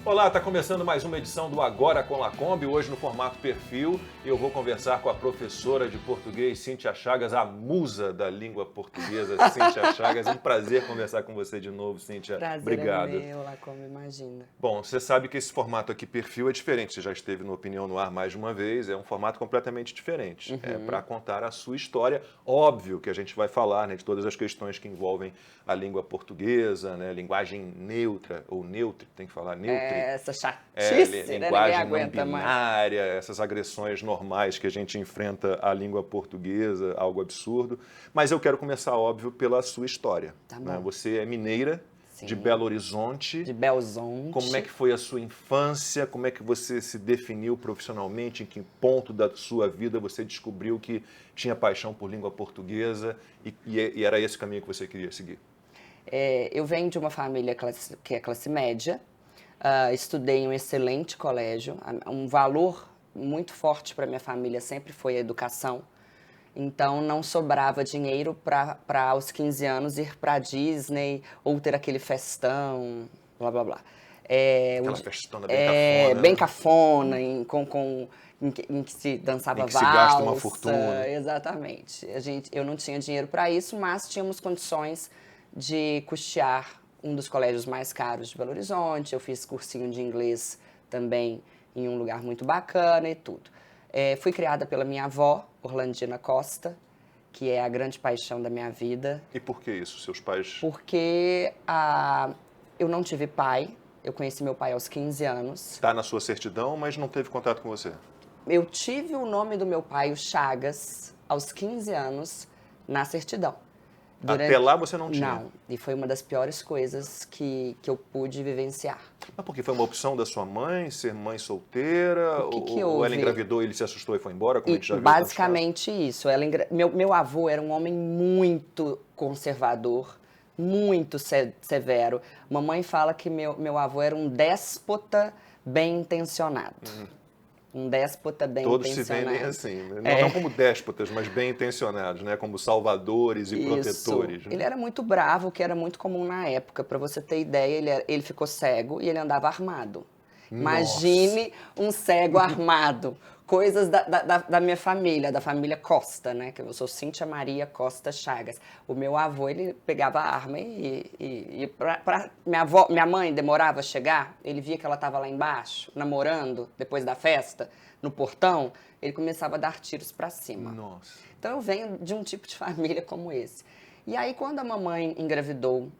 Olá, está começando mais uma edição do Agora com Lacombe, hoje no formato perfil. Eu vou conversar com a professora de português, Cíntia Chagas, a musa da língua portuguesa, Cíntia Chagas. É um prazer conversar com você de novo, Cíntia. Prazer Obrigado. é meu, Lacombe, imagina. Bom, você sabe que esse formato aqui, perfil, é diferente. Você já esteve no Opinião no Ar mais de uma vez. É um formato completamente diferente. É para contar a sua história. Óbvio que a gente vai falar, né, de todas as questões que envolvem a língua portuguesa, né, linguagem neutra, ou neutre, tem que falar neutre. Essa chatice, né? Ninguém Linguagem não aguenta mais. binária, essas agressões normais que a gente enfrenta à língua portuguesa, algo absurdo. Mas eu quero começar, óbvio, pela sua história. Tá Né? bom. Você é mineira, Sim. de Belo Horizonte. De Belzonte. Como é que foi a sua infância? Como é que você se definiu profissionalmente? Em que ponto da sua vida você descobriu que tinha paixão por língua portuguesa e era esse o caminho que você queria seguir? Eu venho de uma família que é classe média. Estudei em um excelente colégio. Um valor muito forte para minha família sempre foi a educação. Então, não sobrava dinheiro para aos 15 anos ir para a Disney ou ter aquele festão, blá, blá, blá. Aquela festona bem cafona. Bem Né? cafona, em que se dançava em que se valsa. gasta uma fortuna. Exatamente. Eu não tinha dinheiro para isso, mas tínhamos condições de custear um dos colégios mais caros de Belo Horizonte. Eu fiz cursinho de inglês também em um lugar muito bacana e tudo. Fui criada pela minha avó, Orlandina Costa, que é a grande paixão da minha vida. E por que isso? Seus pais... Porque eu não tive pai, eu conheci meu pai aos 15 anos. Está na sua certidão, mas não teve contato com você. Eu tive o nome do meu pai, o Chagas, aos 15 anos, na certidão. Até lá você não tinha? Não, e foi uma das piores coisas que eu pude vivenciar. Mas porque foi uma opção da sua mãe, ser mãe solteira? O que ou houve? Ela engravidou e ele se assustou e foi embora, como a gente já viu Basicamente isso. Meu avô era um homem muito conservador, muito severo. Mamãe fala que meu avô era um déspota bem intencionado. Um déspota bem Todos intencionado. se vendem assim, né? Não como déspotas, mas bem intencionados, né? Como salvadores e protetores. Né? Ele era muito bravo, que era muito comum na época. Para você ter ideia, ele ficou cego e ele andava armado. Imagine um cego armado. Coisas da minha família, da família Costa, né? Que eu sou Cíntia Maria Costa Chagas. O meu avô, ele pegava a arma e minha mãe demorava a chegar, ele via que ela estava lá embaixo, namorando, depois da festa, no portão, ele começava a dar tiros para cima. Nossa. Então eu venho de um tipo de família como esse. E aí, quando a mamãe engravidou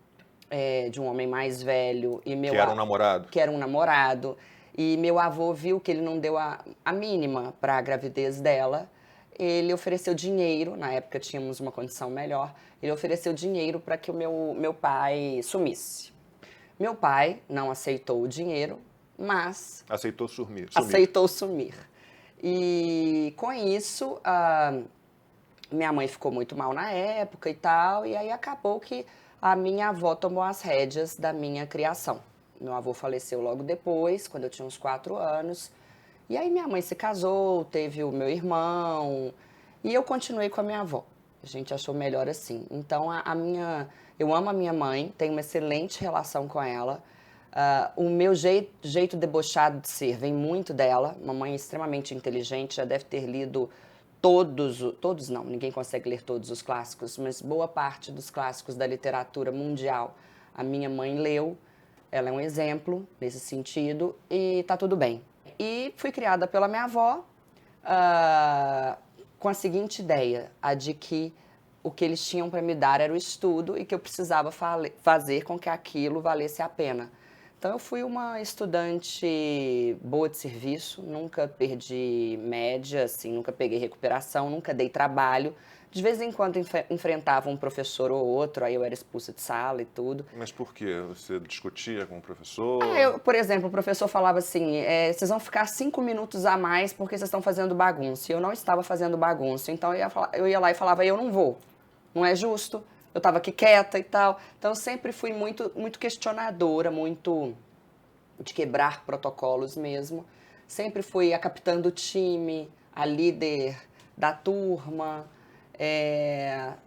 de um homem mais velho... Que era um namorado. Que era um namorado. E meu avô viu que ele não deu a mínima para a gravidez dela. Ele ofereceu dinheiro, na época tínhamos uma condição melhor, ele ofereceu dinheiro para que o meu pai sumisse. Meu pai não aceitou o dinheiro, mas... Aceitou sumir. Aceitou sumir. E com isso, minha mãe ficou muito mal na época e tal, e aí acabou que a minha avó tomou as rédeas da minha criação. Meu avô faleceu logo depois, quando eu tinha uns 4 anos. E aí minha mãe se casou, teve o meu irmão, e eu continuei com a minha avó. A gente achou melhor assim. Então, eu amo a minha mãe, tenho uma excelente relação com ela. O meu jeito debochado de ser vem muito dela. Mamãe é extremamente inteligente, já deve ter lido todos não, ninguém consegue ler todos os clássicos, mas boa parte dos clássicos da literatura mundial a minha mãe leu. Ela é um exemplo nesse sentido e tá tudo bem. E fui criada pela minha avó com a seguinte ideia, a de que o que eles tinham para me dar era o estudo e que eu precisava fazer com que aquilo valesse a pena. Então, eu fui uma estudante boa de serviço, nunca perdi média, assim, nunca peguei recuperação, nunca dei trabalho. De vez em quando enfrentava um professor ou outro, aí eu era expulsa de sala e tudo. Mas por quê? Você discutia com o professor? Por exemplo, o professor falava assim, vocês vão ficar 5 minutos a mais porque vocês estão fazendo bagunça. E eu não estava fazendo bagunça, então eu ia lá e falava, eu não vou, não é justo. Eu estava aqui quieta e tal. Então, eu sempre fui muito, muito questionadora, muito de quebrar protocolos mesmo. Sempre fui a capitã do time, a líder da turma.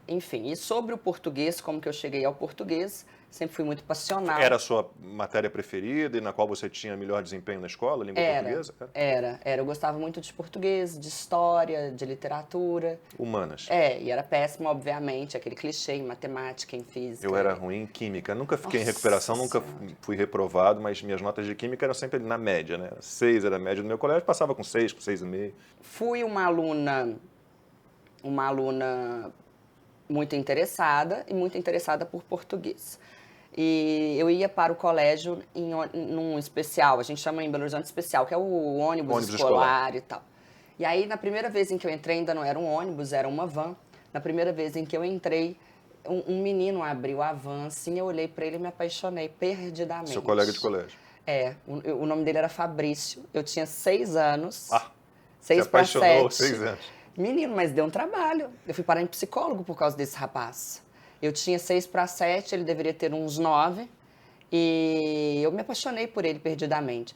Enfim, e sobre o português, como que eu cheguei ao português, sempre fui muito passional. Era a sua matéria preferida e na qual você tinha melhor desempenho na escola, língua portuguesa? Era. Eu gostava muito de português, de história, de literatura. Humanas. E era péssimo, obviamente, aquele clichê em matemática, em física. Eu era ruim em química. Nunca fiquei em recuperação, nunca fui reprovado, mas minhas notas de química eram sempre na média, né? 6 era a média do meu colégio, passava com 6, com 6,5. Fui uma aluna muito interessada e muito interessada por português. E eu ia para o colégio num especial, a gente chama em Belo Horizonte especial, que é o ônibus escolar e tal. E aí, na primeira vez em que eu entrei, ainda não era um ônibus, era uma van. Na primeira vez em que eu entrei, um menino abriu a van, assim, eu olhei para ele e me apaixonei perdidamente. Seu colega de colégio? O nome dele era Fabrício. Eu tinha 6 anos. 6 para 7. 6 anos. Menino, mas deu um trabalho. Eu fui parar em psicólogo por causa desse rapaz. Eu tinha 6 para 7, ele deveria ter uns 9. E eu me apaixonei por ele perdidamente.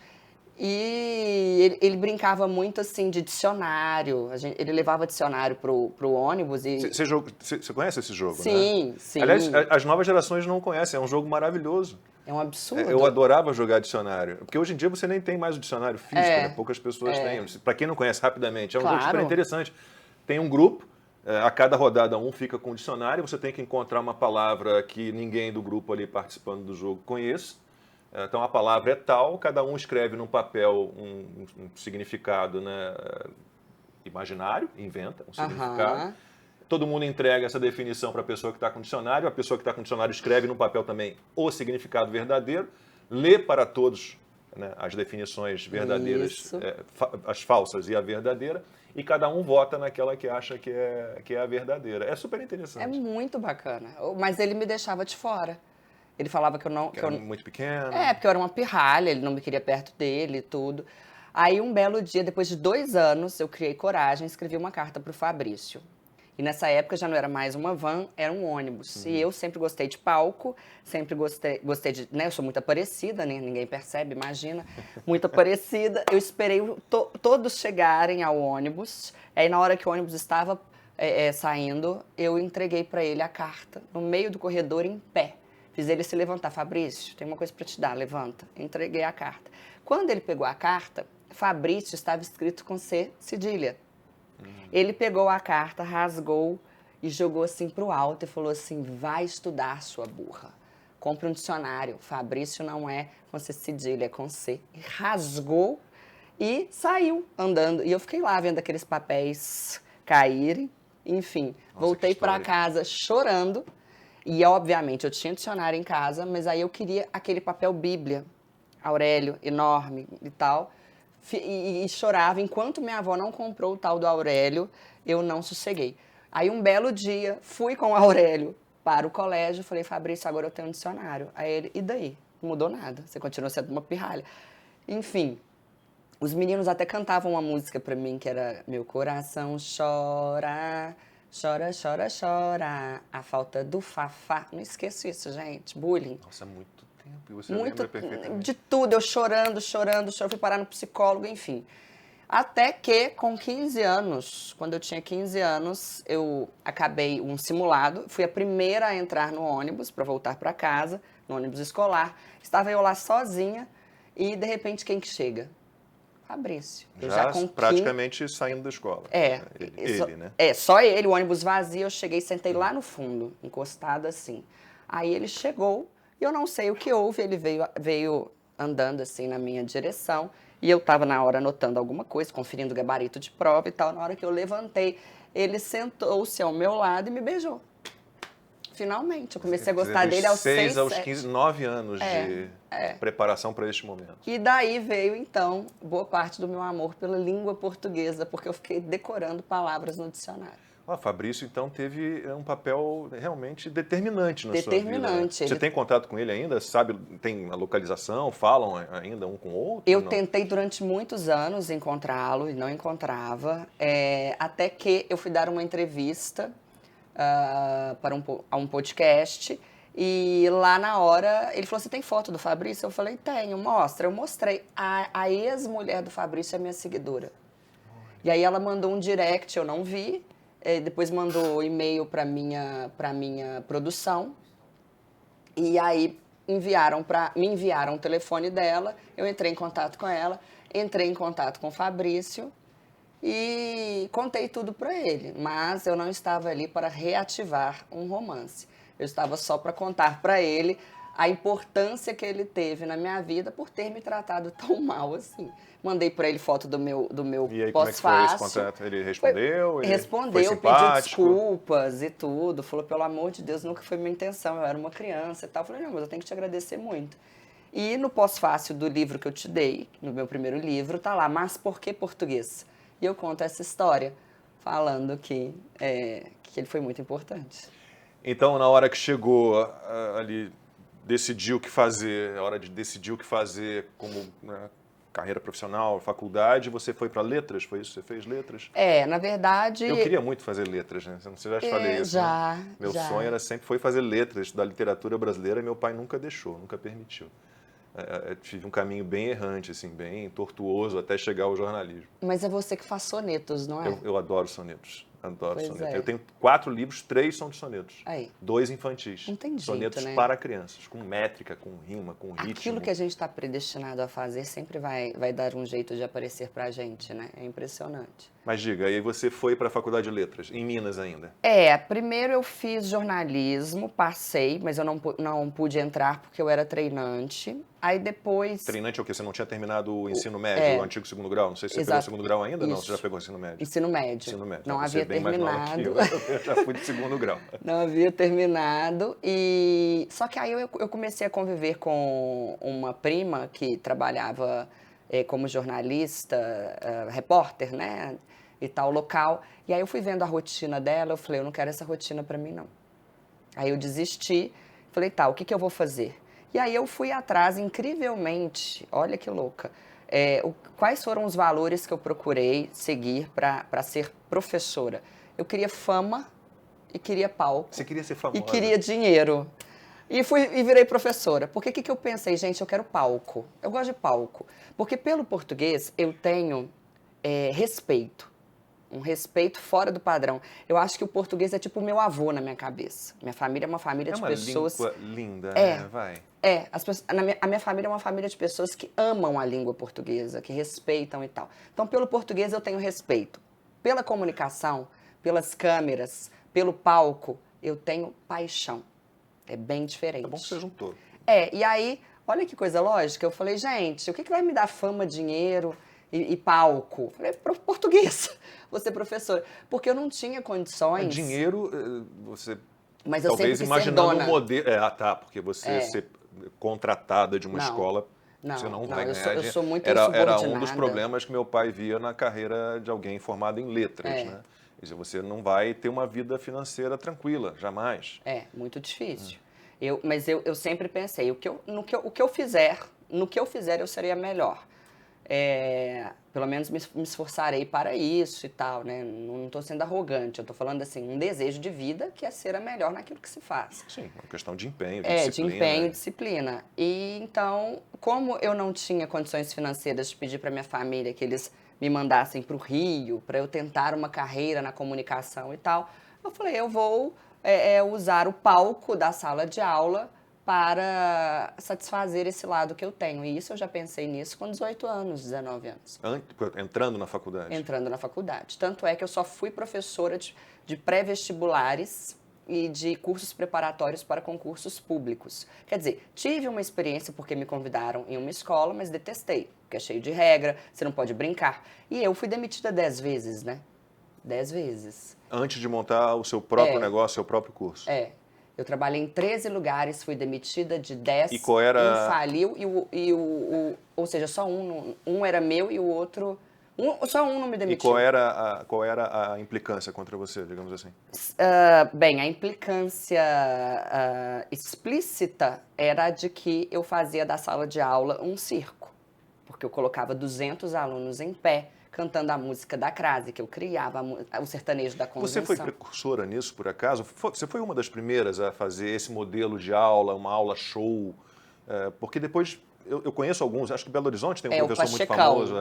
E ele brincava muito, assim, de dicionário. Ele levava dicionário pro ônibus e... Você conhece esse jogo, sim, né? Sim. Aliás, as novas gerações não conhecem. É um jogo maravilhoso. É um absurdo. Eu adorava jogar dicionário. Porque hoje em dia você nem tem mais o dicionário físico, né? Poucas pessoas têm. Para quem não conhece, rapidamente, é um jogo super interessante. Tem um grupo, a cada rodada um fica com um dicionário, você tem que encontrar uma palavra que ninguém do grupo ali participando do jogo conheça. Então a palavra é tal, cada um escreve num papel um significado, né, imaginário, inventa um significado. Todo mundo entrega essa definição para a pessoa que está com o dicionário, a pessoa que está com o dicionário escreve no papel também o significado verdadeiro, lê para todos, né, as definições verdadeiras, as falsas e a verdadeira, e cada um vota naquela que acha que é a verdadeira. É super interessante. É muito bacana, mas ele me deixava de fora. Ele falava que eu não... Era muito pequeno. Porque eu era uma pirralha, ele não me queria perto dele e tudo. Aí, um belo dia, depois de 2 anos, eu criei coragem e escrevi uma carta pro Fabrício. E nessa época já não era mais uma van, era um ônibus. E eu sempre gostei de palco, sempre gostei de... Né, eu sou muito aparecida, né? Ninguém percebe, imagina. Muito aparecida. Eu esperei todos chegarem ao ônibus. Aí, na hora que o ônibus estava saindo, eu entreguei para ele a carta, no meio do corredor, em pé. Fiz ele se levantar. Fabrício, tem uma coisa para te dar, levanta. Entreguei a carta. Quando ele pegou a carta, Fabrício estava escrito com C cedilha. Ele pegou a carta, rasgou e jogou assim pro alto e falou assim, vai estudar, sua burra. Compre um dicionário. Fabrício não é com C cedilha, é com C. E rasgou e saiu andando. E eu fiquei lá vendo aqueles papéis caírem. Enfim, voltei para casa chorando. E, obviamente, eu tinha dicionário em casa, mas aí eu queria aquele papel Bíblia, Aurélio, enorme e tal, e chorava. Enquanto minha avó não comprou o tal do Aurélio, eu não sosseguei. Aí, um belo dia, fui com o Aurélio para o colégio, falei, Fabrício, agora eu tenho um dicionário. Aí ele, e daí? Não mudou nada, você continua sendo uma pirralha. Enfim, os meninos até cantavam uma música para mim, que era Meu coração chora... Chora, chora, chora, a falta do Fafá. Não esqueço isso, gente, bullying. Nossa, muito tempo, e você lembra perfeitamente. De tudo, eu chorando, fui parar no psicólogo, enfim. Até que, com 15 anos, quando eu tinha 15 anos, eu acabei um simulado, fui a primeira a entrar no ônibus para voltar para casa, no ônibus escolar. Estava eu lá sozinha e, de repente, quem que chega? Fabrício. Já praticamente saindo da escola. Ele, né? Só ele, o ônibus vazio, eu cheguei, sentei lá no fundo, encostado assim. Aí ele chegou, e eu não sei o que houve, ele veio andando assim na minha direção, e eu estava na hora anotando alguma coisa, conferindo o gabarito de prova e tal. Na hora que eu levantei, ele sentou-se ao meu lado e me beijou. Finalmente, eu comecei a gostar dele aos 6 aos 15, 9 anos de preparação para este momento. E daí veio, então, boa parte do meu amor pela língua portuguesa, porque eu fiquei decorando palavras no dicionário. Fabrício, então, teve um papel realmente determinante na sua vida. Determinante. Você tem contato com ele ainda? Sabe, tem a localização? Falam ainda um com o outro? Eu tentei durante muitos anos encontrá-lo e não encontrava, até que eu fui dar uma entrevista para um podcast, e lá na hora ele falou, você tem foto do Fabrício? Eu falei, tenho, mostra. Eu mostrei. A ex-mulher do Fabrício é minha seguidora. E aí ela mandou um direct, eu não vi, depois mandou e-mail para minha produção, E aí me enviaram o telefone dela, eu entrei em contato com ela, entrei em contato com o Fabrício e contei tudo para ele, mas eu não estava ali para reativar um romance. Eu estava só para contar para ele a importância que ele teve na minha vida por ter me tratado tão mal assim. Mandei para ele foto do meu E aí, como é que foi esse pós-fácil. contato? Ele respondeu? Foi Respondeu, pediu simpático? desculpas e tudo. Falou, pelo amor de Deus, nunca foi minha intenção, eu era uma criança e tal. Eu falei, não, mas eu tenho que te agradecer muito. E no pós-fácil do livro que eu te dei, no meu primeiro livro, tá lá, Mas por que português? E eu conto essa história, falando que ele foi muito importante. Então, na hora que chegou ali, decidiu o que fazer, a hora de decidir o que fazer como, né, carreira profissional, faculdade, você foi para letras? Foi isso? Você fez letras? Na verdade... Eu queria muito fazer letras, né? Não sei se eu já te falei isso, né? Meu sonho era sempre foi fazer letras da literatura brasileira e meu pai nunca deixou, nunca permitiu. Tive um caminho bem errante, assim, bem tortuoso até chegar ao jornalismo. Mas é você que faz sonetos, não é? Eu adoro sonetos. Adoro Pois sonetos. é. Eu tenho 4 livros, 3 são de sonetos. Aí. 2 infantis. Não tem jeito, sonetos né? para crianças, com métrica, com rima, com ritmo. Aquilo que a gente está predestinado a fazer sempre vai dar um jeito de aparecer pra gente, né? É impressionante. Mas diga, aí você foi para a Faculdade de Letras, em Minas ainda? Primeiro eu fiz jornalismo, passei, mas eu não pude entrar porque eu era treinante. Aí depois... Treinante é o quê? Você não tinha terminado o ensino médio, o antigo segundo grau? Não sei se você pegou o segundo grau ainda. Não, você já pegou o ensino médio. Ensino médio. Ensino médio. Não Você havia é bem mais nova que terminado. eu já fui de segundo grau. Não havia terminado. Só que aí eu comecei a conviver com uma prima que trabalhava como jornalista, repórter, né? E tal, local. E aí eu fui vendo a rotina dela, eu falei, eu não quero essa rotina pra mim, não. Aí eu desisti, falei, tá, o que eu vou fazer? E aí eu fui atrás, incrivelmente, olha que louca, quais foram os valores que eu procurei seguir para ser professora? Eu queria fama e queria palco. Você queria ser famosa. E queria dinheiro. E virei professora. Porque o que eu pensei? Gente, eu quero palco. Eu gosto de palco. Porque pelo português eu tenho respeito. Um respeito fora do padrão. Eu acho que o português é tipo o meu avô na minha cabeça. Minha família é uma família de pessoas... É uma língua linda, né? Vai. A minha família é uma família de pessoas que amam a língua portuguesa, que respeitam e tal. Então, pelo português eu tenho respeito. Pela comunicação, pelas câmeras, pelo palco, eu tenho paixão. É bem diferente. É bom que você juntou. E aí, olha que coisa lógica, eu falei, gente, o que vai me dar fama, dinheiro e palco? Eu falei, português, vou ser professora. Porque eu não tinha condições... Dinheiro, você... Mas eu talvez sempre quis imaginando ser dona. um modelo... porque você ser contratada de uma escola... Você não vai ganhar dinheiro. Eu sou muito Era um dos problemas que meu pai via na carreira de alguém formado em letras, né? Quer dizer, você não vai ter uma vida financeira tranquila, jamais. Muito difícil. Mas eu sempre pensei, o que eu fizer eu seria melhor. Pelo menos me esforçarei para isso e tal, né? Não estou sendo arrogante, eu estou falando assim, um desejo de vida que é ser a melhor naquilo que se faz. Sim, uma questão de empenho, de disciplina. De empenho e disciplina. E então, como eu não tinha condições financeiras de pedir para minha família que eles me mandassem para o Rio, para eu tentar uma carreira na comunicação e tal, eu falei, eu vou usar o palco da sala de aula para satisfazer esse lado que eu tenho. E isso eu já pensei nisso com 18 anos, 19 anos. Entrando na faculdade? Entrando na faculdade. Tanto é que eu só fui professora de pré-vestibulares e de cursos preparatórios para concursos públicos. Quer dizer, tive uma experiência porque me convidaram em uma escola, mas detestei, porque é cheio de regra, você não pode brincar. E eu fui demitida 10 vezes, né? 10 vezes. Antes de montar o seu próprio negócio, seu próprio curso? Eu trabalhei em 13 lugares, fui demitida de 10. E qual era... Um faliu ou seja, só um era meu e o outro... só um não me demitiu. E qual era a implicância contra você, digamos assim? Bem, a implicância explícita era de que eu fazia da sala de aula um circo. Porque eu colocava 200 alunos em pé, cantando a música da crase, que eu criava, o sertanejo da convenção. Você foi precursora nisso, por acaso? Você foi uma das primeiras a fazer esse modelo de aula, uma aula show? Porque depois eu conheço alguns, acho que Belo Horizonte tem um É o professor muito Pachecão. famoso.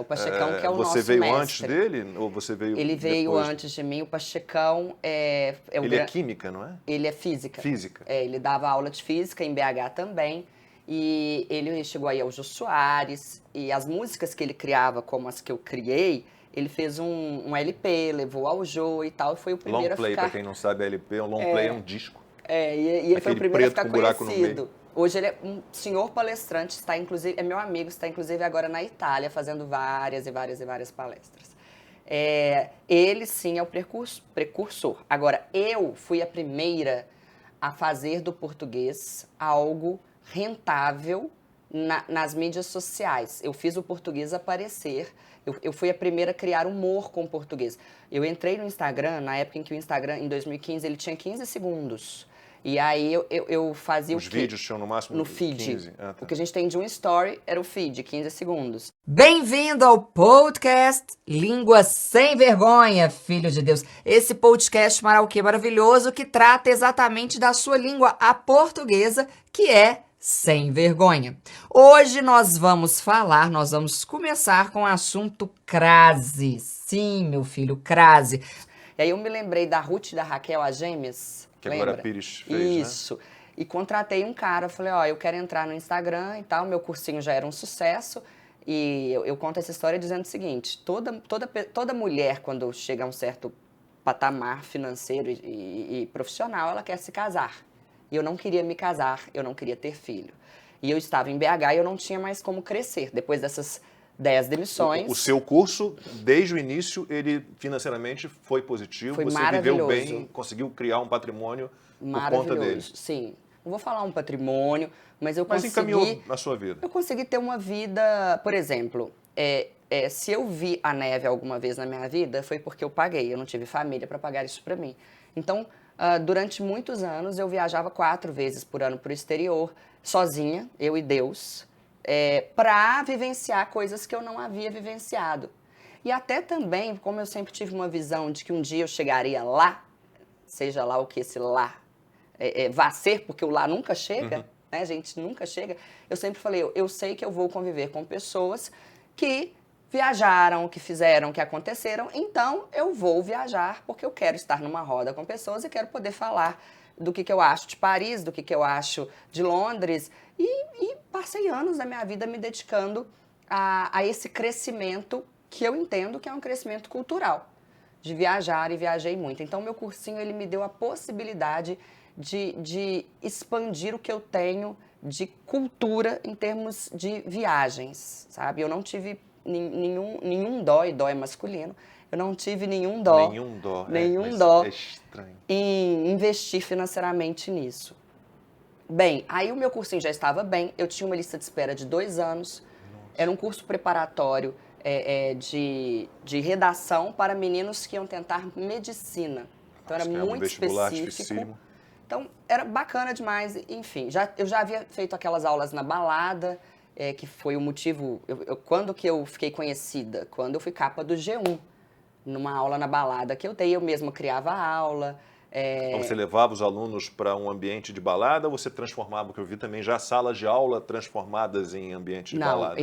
O Pachecão que é o nosso Você veio mestre. antes dele ou você veio Ele veio depois? antes de mim. O Pachecão é o Ele é química, não é? Ele é física. Física. Ele dava aula de física em BH também. E ele chegou aí ao Jô Soares. E as músicas que ele criava, como as que eu criei, ele fez um LP, levou ao Jô e tal. E foi o primeiro Long play, a ficar... para quem não sabe, LP, um long play é um disco. E ele foi o Aquele primeiro a preto ficar com buraco no conhecido. Hoje ele é um senhor palestrante, está inclusive, é meu amigo, está inclusive agora na Itália, fazendo várias palestras. Ele sim é o precursor. Agora, eu fui a primeira a fazer do português algo rentável nas mídias sociais. Eu fiz o português aparecer, eu fui a primeira a criar humor com o português. Eu entrei no Instagram, na época em que o Instagram, em 2015, ele tinha 15 segundos. E aí eu fazia Os o quê? vídeos tinham no máximo No feed. 15. Ah, tá. O que a gente tem de um story era o feed, 15 segundos. Bem-vindo ao podcast Língua Sem Vergonha, filho de Deus. Esse podcast maravilhoso que trata exatamente da sua língua, a portuguesa, que é sem vergonha. Hoje nós vamos começar com o assunto crase. Sim, meu filho, crase. E aí eu me lembrei da Ruth e da Raquel, as gêmeas. Que lembra? agora a Pires fez, Isso. E contratei um cara, falei, eu quero entrar no Instagram e tal, meu cursinho já era um sucesso. E eu conto essa história dizendo o seguinte, toda mulher, quando chega a um certo patamar financeiro e profissional, ela quer se casar. E eu não queria me casar, eu não queria ter filho. E eu estava em BH e eu não tinha mais como crescer. Depois dessas 10 demissões... O seu curso, desde o início, ele financeiramente foi positivo? Foi você maravilhoso. viveu bem, conseguiu criar um patrimônio por conta dele? Sim. Não vou falar um patrimônio, mas eu Mas consegui... encaminhou na sua vida. Eu consegui ter uma vida... Por exemplo, se eu vi a neve alguma vez na minha vida, foi porque eu paguei. Eu não tive família para pagar isso para mim. Então, durante muitos anos, eu viajava 4 vezes por ano para o exterior, sozinha, eu e Deus, para vivenciar coisas que eu não havia vivenciado. E até também, como eu sempre tive uma visão de que um dia eu chegaria lá, seja lá o que esse lá vá ser, porque o lá nunca chega, né? A gente nunca chega. Eu sempre falei, eu sei que eu vou conviver com pessoas que viajaram, que fizeram, que aconteceram, então eu vou viajar porque eu quero estar numa roda com pessoas e quero poder falar do que eu acho de Paris, do que eu acho de Londres. E passei anos da minha vida me dedicando a esse crescimento que eu entendo que é um crescimento cultural, de viajar, e viajei muito. Então, meu cursinho, ele me deu a possibilidade de expandir o que eu tenho de cultura em termos de viagens, sabe? Eu não tive nenhum dó, e dó é masculino, eu não tive nenhum dó. Nenhum dó. É estranho. Em investir financeiramente nisso. Bem, aí o meu cursinho já estava bem, eu tinha uma lista de espera de 2 anos, era um curso preparatório de redação para meninos que iam tentar medicina. Então era muito específico. Dificílimo. Então era bacana demais, enfim. Eu já havia feito aquelas aulas na balada, que foi o motivo... Quando que eu fiquei conhecida? Quando eu fui capa do G1, numa aula na balada que eu dei, eu mesma criava a aula. Então você levava os alunos para um ambiente de balada ou você transformava, porque eu vi também já salas de aula transformadas em ambiente de balada?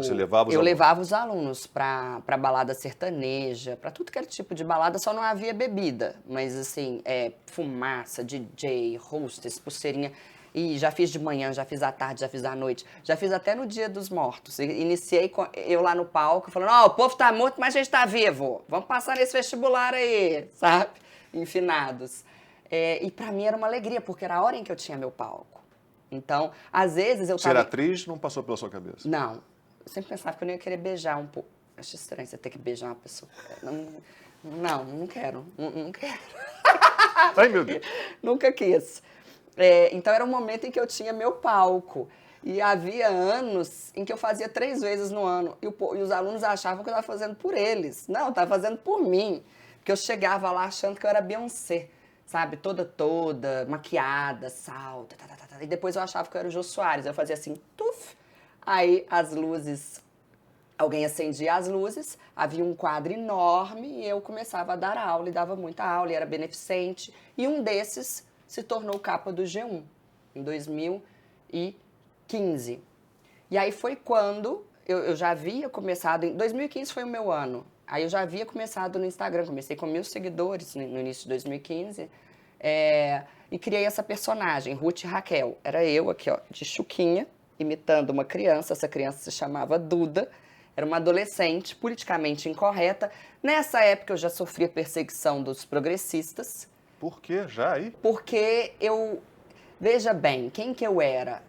Você levava os alunos para balada sertaneja, para tudo que era tipo de balada, só não havia bebida. Mas assim, fumaça, DJ, hostess, pulseirinha. E já fiz de manhã, já fiz à tarde, já fiz à noite, já fiz até no Dia dos Mortos. Iniciei eu lá no palco, falando, o povo tá morto, mas a gente tá vivo. Vamos passar nesse vestibular aí, sabe? Enfinados. E pra mim era uma alegria, porque era a hora em que eu tinha meu palco. Então, às vezes eu tava... Ser atriz não passou pela sua cabeça? Não. Eu sempre pensava que eu não ia querer beijar um pouco. Acho estranho você ter que beijar uma pessoa. Não quero. Não quero. Ai, meu Deus. Nunca quis. Então era um momento em que eu tinha meu palco. E havia anos em que eu fazia 3 vezes no ano. E os alunos achavam que eu estava fazendo por eles. Não, eu estava fazendo por mim. Porque eu chegava lá achando que eu era Beyoncé, sabe? Toda, maquiada, salto. E depois eu achava que eu era o Jô Soares. Eu fazia assim, tuf. Aí as luzes... Alguém acendia as luzes, havia um quadro enorme e eu começava a dar aula, e dava muita aula, e era beneficente. E um desses se tornou capa do G1, em 2013. 15. E aí foi quando eu já havia começado... Em 2015 foi o meu ano. Aí eu já havia começado no Instagram. Comecei com 1.000 seguidores no início de 2015. E criei essa personagem, Ruth Raquel. Era eu aqui, ó, de chuquinha, imitando uma criança. Essa criança se chamava Duda. Era uma adolescente politicamente incorreta. Nessa época eu já sofria perseguição dos progressistas. Por quê? Já aí? Porque veja bem, quem que eu era?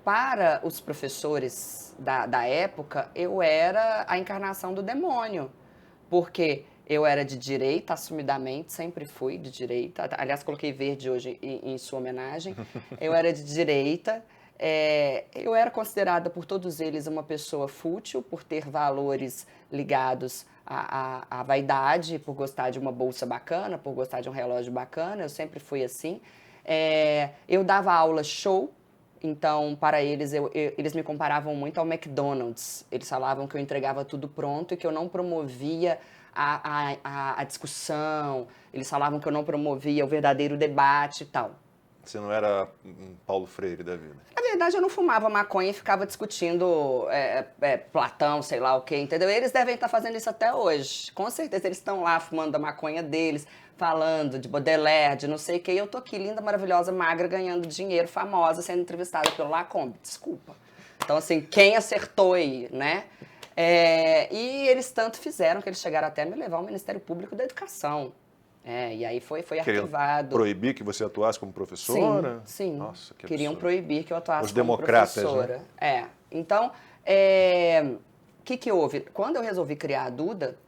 Para os professores da época, eu era a encarnação do demônio. Porque eu era de direita, assumidamente, sempre fui de direita. Aliás, coloquei verde hoje em sua homenagem. Eu era de direita. Eu era considerada por todos eles uma pessoa fútil, por ter valores ligados à vaidade, por gostar de uma bolsa bacana, por gostar de um relógio bacana. Eu sempre fui assim. Eu dava aula show. Então, para eles, eles me comparavam muito ao McDonald's. Eles falavam que eu entregava tudo pronto e que eu não promovia a discussão. Eles falavam que eu não promovia o verdadeiro debate e tal. Você não era um Paulo Freire da vida? Na verdade, eu não fumava maconha e ficava discutindo Platão, sei lá o quê, entendeu? Eles devem estar fazendo isso até hoje. Com certeza, eles estão lá fumando a maconha deles, falando de Baudelaire, de não sei o quê. E eu tô aqui, linda, maravilhosa, magra, ganhando dinheiro, famosa, sendo entrevistada pelo Lacombe. Desculpa. Então, assim, quem acertou aí, né? E eles tanto fizeram que eles chegaram até a me levar ao Ministério Público da Educação. E aí foi arquivado. Proibir que você atuasse como professora? Sim. Nossa, que Queriam absurdo. proibir que eu atuasse Os como democratas, professora. né? Então, que houve? Quando eu resolvi criar a Duda,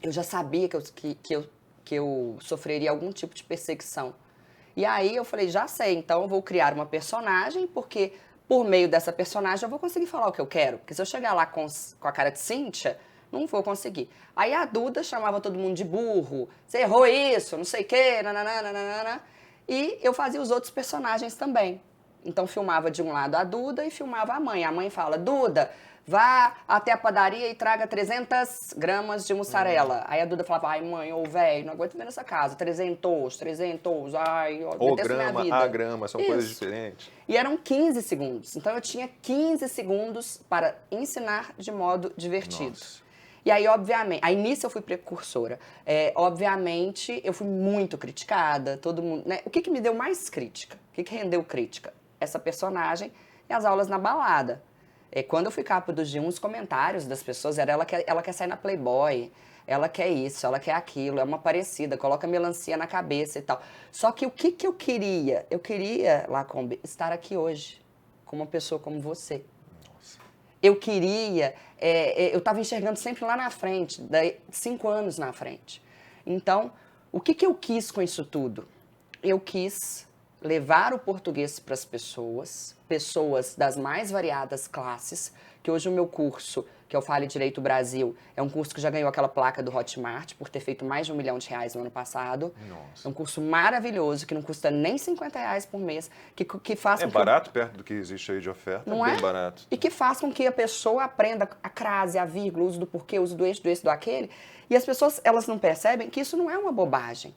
eu já sabia que eu sofreria algum tipo de perseguição. E aí eu falei, já sei, então eu vou criar uma personagem, porque por meio dessa personagem eu vou conseguir falar o que eu quero. Porque se eu chegar lá com a cara de Cíntia, não vou conseguir. Aí a Duda chamava todo mundo de burro, você errou isso, não sei o quê, nananana. E eu fazia os outros personagens também. Então filmava de um lado a Duda e filmava a mãe. A mãe fala, Duda, vá até a padaria e traga 300 gramas de mussarela. Aí a Duda falava, ai mãe, ô velho, não aguento ver nessa casa, 300, ai, Ou detesta minha grama, vida. a grama, são coisas Isso. diferentes. E eram 15 segundos. Então eu tinha 15 segundos para ensinar de modo divertido. Nossa. E aí, obviamente, aí nisso eu fui precursora. Obviamente, eu fui muito criticada, todo mundo, né? O que me deu mais crítica? O que rendeu crítica? Essa personagem e as aulas na balada. Quando eu fui capa do G1, os comentários das pessoas eram ela quer sair na Playboy, ela quer isso, ela quer aquilo, é uma parecida, coloca melancia na cabeça e tal. Só que o que eu queria? Eu queria, Lacombe, estar aqui hoje, com uma pessoa como você. Eu queria, eu estava enxergando sempre lá na frente, 5 anos na frente. Então, o que eu quis com isso tudo? Eu quis levar o português para as pessoas das mais variadas classes, que hoje o meu curso, que é o Fale Direito Brasil, é um curso que já ganhou aquela placa do Hotmart, por ter feito mais de R$1 milhão no ano passado. Nossa. É um curso maravilhoso, que não custa nem R$50 por mês, que faz com que barato perto do que existe aí de oferta, não bem barato. E que faz com que a pessoa aprenda a crase, a vírgula, o uso do porquê, o uso do esse, do aquele. E as pessoas, elas não percebem que isso não é uma bobagem.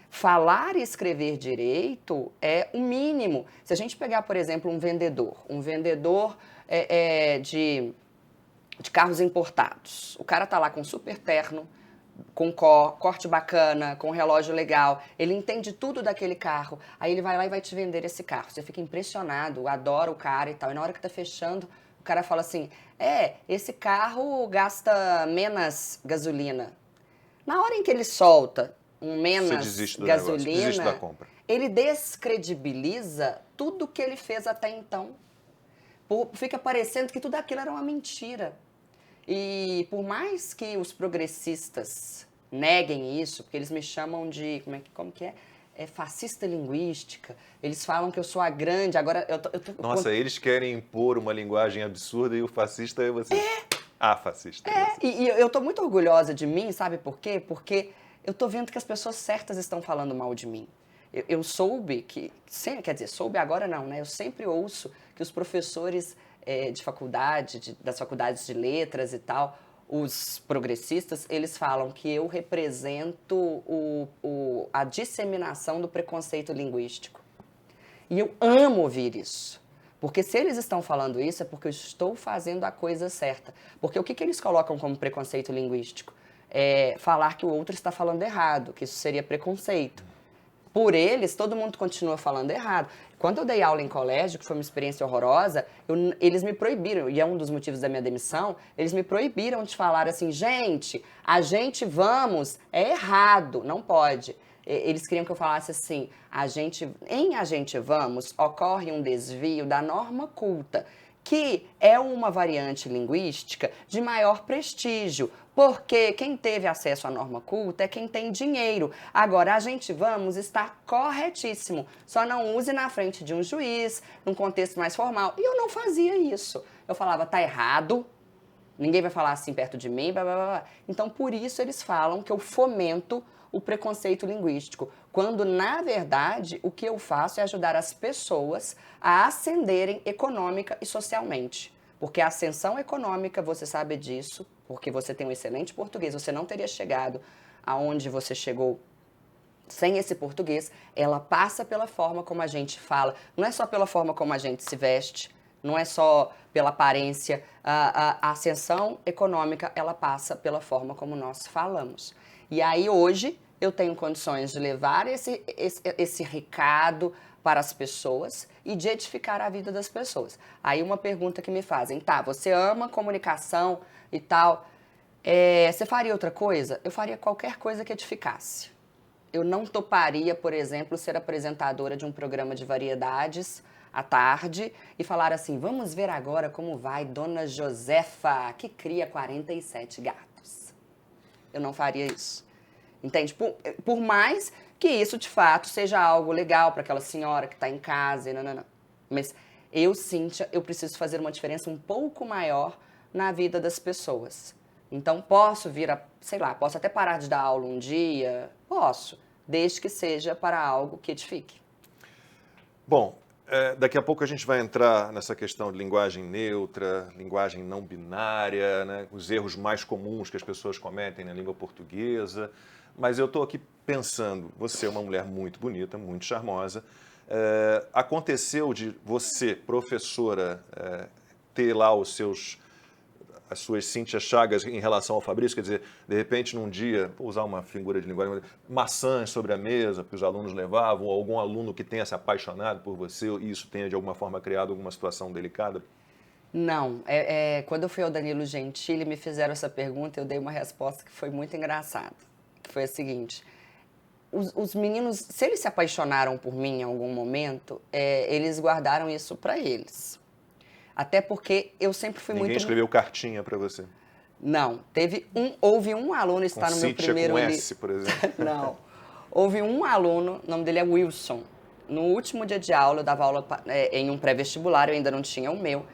Falar e escrever direito é o mínimo. Se a gente pegar, por exemplo, um vendedor de carros importados. O cara tá lá com super terno, com corte bacana, com relógio legal, ele entende tudo daquele carro, aí ele vai lá e vai te vender esse carro. Você fica impressionado, adora o cara e tal, e na hora que tá fechando, o cara fala assim, esse carro gasta menos gasolina. Na hora em que ele solta um menos gasolina, desiste da compra. Ele descredibiliza tudo que ele fez até então. Fica parecendo que tudo aquilo era uma mentira. E por mais que os progressistas neguem isso, porque eles me chamam de, como que é? Fascista linguística. Eles falam que eu sou a grande, agora eu tô... Nossa, eles querem impor uma linguagem absurda e o fascista é você. Fascista. E eu tô muito orgulhosa de mim, sabe por quê? Porque eu tô vendo que as pessoas certas estão falando mal de mim. Eu soube que, quer dizer, soube agora não, né? Eu sempre ouço que os professores de faculdade, das faculdades de letras e tal, os progressistas, eles falam que eu represento a disseminação do preconceito linguístico. E eu amo ouvir isso. Porque se eles estão falando isso, é porque eu estou fazendo a coisa certa. Porque o que eles colocam como preconceito linguístico? É falar que o outro está falando errado, que isso seria preconceito. Por eles, todo mundo continua falando errado. Quando eu dei aula em colégio, que foi uma experiência horrorosa, eles me proibiram, e é um dos motivos da minha demissão, eles me proibiram de falar assim, gente, a gente vamos, é errado, não pode. Eles queriam que eu falasse assim, a gente vamos, ocorre um desvio da norma culta, que é uma variante linguística de maior prestígio, porque quem teve acesso à norma culta é quem tem dinheiro. Agora, a gente vamos está corretíssimo, só não use na frente de um juiz, num contexto mais formal. E eu não fazia isso. Eu falava, tá errado, ninguém vai falar assim perto de mim, blá, blá, blá. Então, por isso eles falam que eu fomento o preconceito linguístico, quando, na verdade, o que eu faço é ajudar as pessoas a ascenderem econômica e socialmente. Porque a ascensão econômica, você sabe disso, porque você tem um excelente português, você não teria chegado aonde você chegou sem esse português, ela passa pela forma como a gente fala, não é só pela forma como a gente se veste, não é só pela aparência, a ascensão econômica, ela passa pela forma como nós falamos. E aí, hoje, eu tenho condições de levar esse recado para as pessoas e de edificar a vida das pessoas. Aí, uma pergunta que me fazem, tá, você ama comunicação e tal, você faria outra coisa? Eu faria qualquer coisa que edificasse. Eu não toparia, por exemplo, ser apresentadora de um programa de variedades à tarde e falar assim, vamos ver agora como vai Dona Josefa, que cria 47 gatos. Eu não faria isso. Entende? Por mais que isso, de fato, seja algo legal para aquela senhora que está em casa, não. Mas eu, Cíntia, eu preciso fazer uma diferença um pouco maior na vida das pessoas. Então, posso posso até parar de dar aula um dia, posso, desde que seja para algo que edifique. Bom, daqui a pouco a gente vai entrar nessa questão de linguagem neutra, linguagem não binária, né, os erros mais comuns que as pessoas cometem na língua portuguesa. Mas eu estou aqui pensando, você é uma mulher muito bonita, muito charmosa. Aconteceu de você, professora, ter lá as suas Cíntia Chagas em relação ao Fabrício? Quer dizer, de repente, num dia, vou usar uma figura de linguagem, maçãs sobre a mesa que os alunos levavam, ou algum aluno que tenha se apaixonado por você e isso tenha, de alguma forma, criado alguma situação delicada? Não. Quando eu fui ao Danilo Gentili, me fizeram essa pergunta, eu dei uma resposta que foi muito engraçada. Que foi a seguinte, os meninos, se eles se apaixonaram por mim em algum momento, eles guardaram isso para eles. Até porque eu sempre fui Ninguém muito... escreveu cartinha para você? Não. Houve um aluno, está no meu primeiro... Com S, por exemplo? Não. Houve um aluno, o nome dele é Wilson. No último dia de aula, eu dava aula em um pré-vestibular, eu ainda não tinha o meu.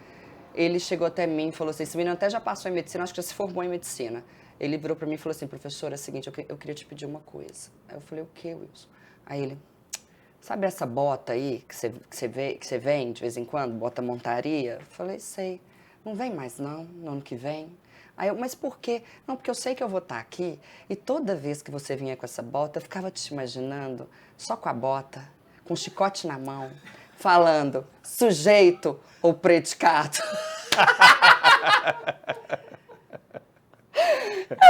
Ele chegou até mim e falou assim, esse menino até já passou em medicina, acho que já se formou em medicina. Ele virou pra mim e falou assim, professora, é o seguinte, eu queria te pedir uma coisa. Aí eu falei, o quê, Wilson? Aí ele, sabe essa bota aí que você vem de vez em quando, bota montaria? Eu falei, sei. Não vem mais não, no ano que vem. Aí eu, mas por quê? Não, porque eu sei que eu vou estar aqui e toda vez que você vinha com essa bota, eu ficava te imaginando só com a bota, com o chicote na mão, falando sujeito ou predicado.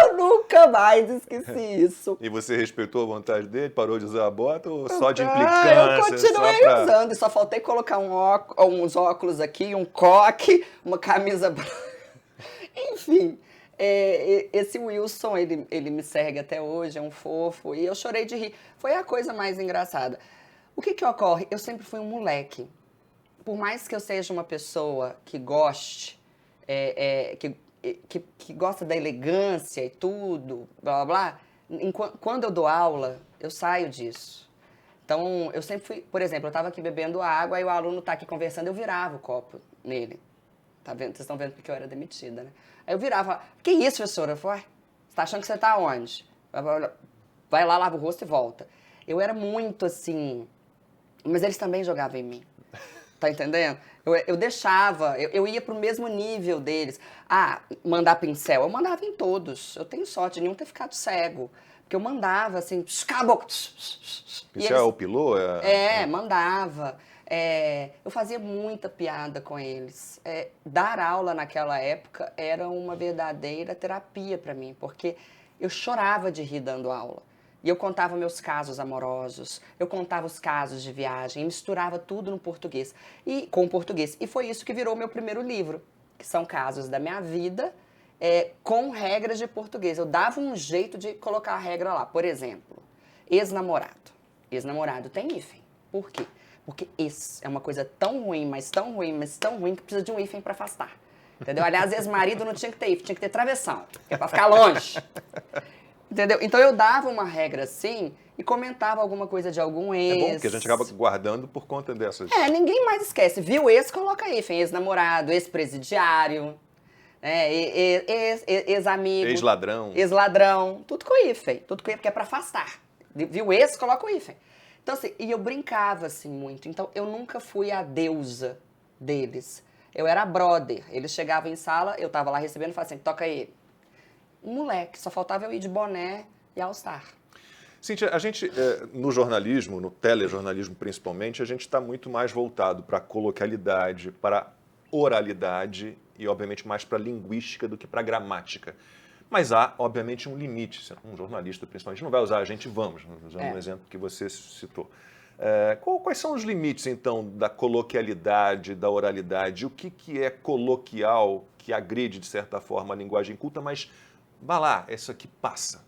Eu nunca mais esqueci isso. E você respeitou a vontade dele? Parou de usar a bota ou só de implicância? Eu continuei usando, só faltei colocar uns óculos aqui, um coque, uma camisa branca. Enfim, esse Wilson, ele me segue até hoje, é um fofo, e eu chorei de rir. Foi a coisa mais engraçada. O que ocorre? Eu sempre fui um moleque. Por mais que eu seja uma pessoa que goste, que gosta da elegância e tudo, blá, blá, blá, quando eu dou aula, eu saio disso. Então, eu sempre fui... Por exemplo, eu estava aqui bebendo água, aí o aluno está aqui conversando, eu virava o copo nele. Tá vendo? Vocês estão vendo porque eu era demitida, né? Aí eu virava, que isso, professora? Eu falei, você tá achando que você tá onde? Vai lá, lava o rosto e volta. Eu era muito assim... Mas eles também jogavam em mim. Tá entendendo? Eu deixava, eu ia pro mesmo nível deles. Ah, mandar pincel, eu mandava em todos. Eu tenho sorte de nenhum ter ficado cego. Porque eu mandava assim, cala a boca. Pincel é o pilô? Mandava. Eu fazia muita piada com eles. Dar aula naquela época era uma verdadeira terapia para mim, porque eu chorava de rir dando aula. E eu contava meus casos amorosos, eu contava os casos de viagem, misturava tudo no português, com o português. E foi isso que virou meu primeiro livro, que são casos da minha vida com regras de português. Eu dava um jeito de colocar a regra lá. Por exemplo, ex-namorado. Ex-namorado tem hífen. Por quê? Porque ex é uma coisa tão ruim, mas tão ruim, mas tão ruim, que precisa de um hífen para afastar. Entendeu? Aliás, ex-marido não tinha que ter hífen, tinha que ter travessão, que é para ficar longe. Entendeu? Então eu dava uma regra assim e comentava alguma coisa de algum ex. É bom que a gente acaba guardando por conta dessas. Ninguém mais esquece. Viu ex, coloca hífen. Ex-namorado, ex-presidiário, ex-amigo. Ex-ladrão. Ex-ladrão. Tudo com hífen. Tudo com hífen, porque é para afastar. Viu ex, coloca o hífen. Então, assim, e eu brincava, assim, muito. Então, eu nunca fui a deusa deles. Eu era brother. Eles chegavam em sala, eu tava lá recebendo e falava assim, toca ele. Um moleque, só faltava eu ir de boné e all-star. Cíntia, a gente, no jornalismo, no telejornalismo principalmente, a gente está muito mais voltado para a coloquialidade, para a oralidade e, obviamente, mais para a linguística do que para a gramática. Mas há, obviamente, um limite. Um jornalista, principalmente, não vai usar a gente, vamos, usando um exemplo que você citou. Quais são os limites, então, da coloquialidade, da oralidade? O que é coloquial, que agride, de certa forma, a linguagem culta, mas, vá lá, isso aqui passa?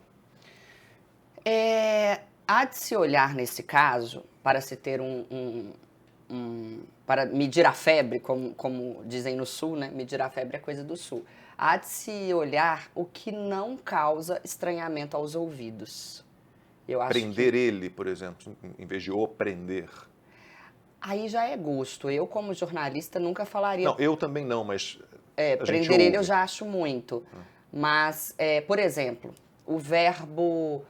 Há de se olhar, nesse caso, para se ter para medir a febre, como dizem no Sul, né? Medir a febre é coisa do Sul. Há de se olhar o que não causa estranhamento aos ouvidos. Eu acho prender ele, por exemplo, em vez de o prender. Aí já é gosto. Eu, como jornalista, nunca falaria... Não, eu também não, mas prender ele eu já acho muito. Mas, por exemplo, o verbo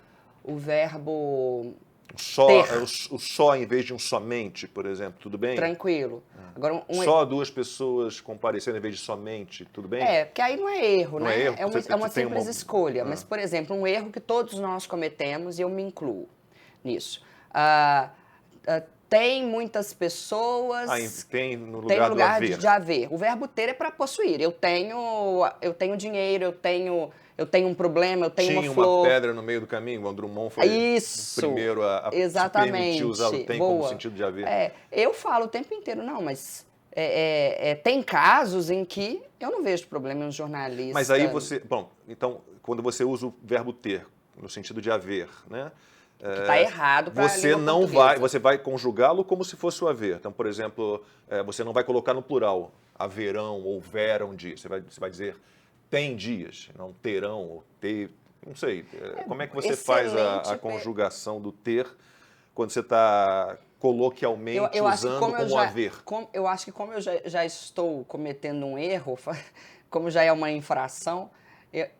ter. O só em vez de um somente, por exemplo, tudo bem? Tranquilo. Agora, só duas pessoas comparecendo em vez de somente, tudo bem? Porque aí não é erro, não né? É, erro, é uma simples escolha. Mas, por exemplo, um erro que todos nós cometemos, e eu me incluo nisso. Tem muitas pessoas... tem no lugar de haver. O verbo ter é para possuir. Eu tenho dinheiro, eu tenho um problema, eu tenho uma flor. Tinha uma pedra no meio do caminho, o Drummond foi o primeiro a se permitir usar o tem como sentido de haver. Eu falo o tempo inteiro, não, mas tem casos em que eu não vejo problema em um jornalista. Mas aí então, quando você usa o verbo ter, no sentido de haver, né? Que está errado para você não vai, você vai conjugá-lo como se fosse o haver. Então, por exemplo, você não vai colocar no plural haverão, houveram dias. Você vai dizer tem dias, não terão, ou ter, não sei. Como é que você faz a conjugação do ter quando você está coloquialmente usando como haver? Eu acho que como eu já estou cometendo um erro, como já é uma infração,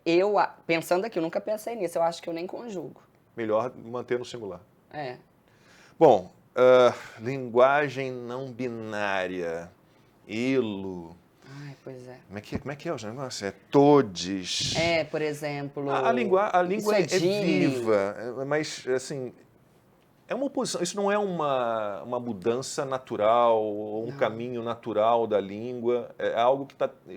eu pensando aqui, eu nunca pensei nisso, eu acho que eu nem conjugo. Melhor manter no singular. Bom, linguagem não binária, ilo. Ai, pois é. Como é que é o negócio? É todes. Por exemplo... A língua é viva, mas, assim, é uma oposição. Isso não é uma mudança natural, ou um caminho natural da língua. É algo que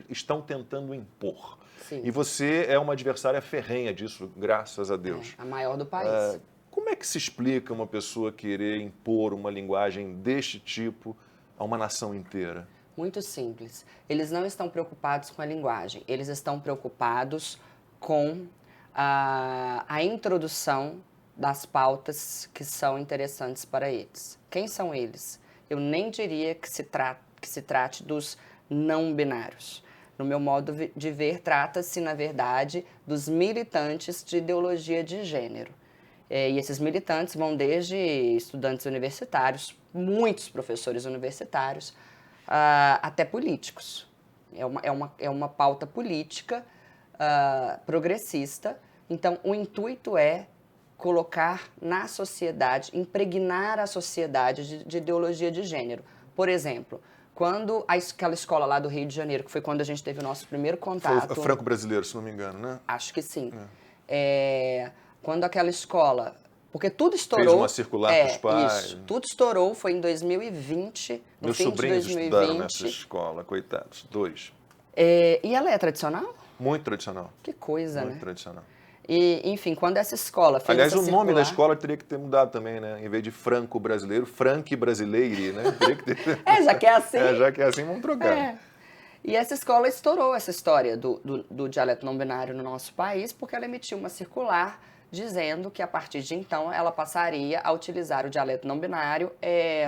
estão tentando impor. Sim. E você é uma adversária ferrenha disso, graças a Deus. A maior do país. Como é que se explica uma pessoa querer impor uma linguagem deste tipo a uma nação inteira? Muito simples. Eles não estão preocupados com a linguagem. Eles estão preocupados com a introdução das pautas que são interessantes para eles. Quem são eles? Eu nem diria que se trate dos não binários. No meu modo de ver, trata-se, na verdade, dos militantes de ideologia de gênero. E esses militantes vão desde estudantes universitários, muitos professores universitários, até políticos. É uma pauta política progressista. Então, o intuito é colocar na sociedade, impregnar a sociedade de ideologia de gênero. Por exemplo... Quando aquela escola lá do Rio de Janeiro, que foi quando a gente teve o nosso primeiro contato... Foi franco-brasileiro, se não me engano, né? Acho que sim. Quando aquela escola Porque tudo estourou. Fez uma circular para os pais. Isso, tudo estourou, foi em 2020, no Meus fim de sobrinhos 2020. estudaram nessa escola, coitados, 2. E ela é tradicional? Muito tradicional. Que coisa, Muito né? tradicional. E, enfim, quando essa escola fez Aliás, essa o nome da circular- escola teria que ter mudado também, né? Em vez de Franco Brasileiro, Franque Brasileire, né? Teria que ter... já que é assim. Já que é assim, vamos trocar. É. E essa escola estourou essa história do dialeto não binário no nosso país, porque ela emitiu uma circular dizendo que, a partir de então, ela passaria a utilizar o dialeto não binário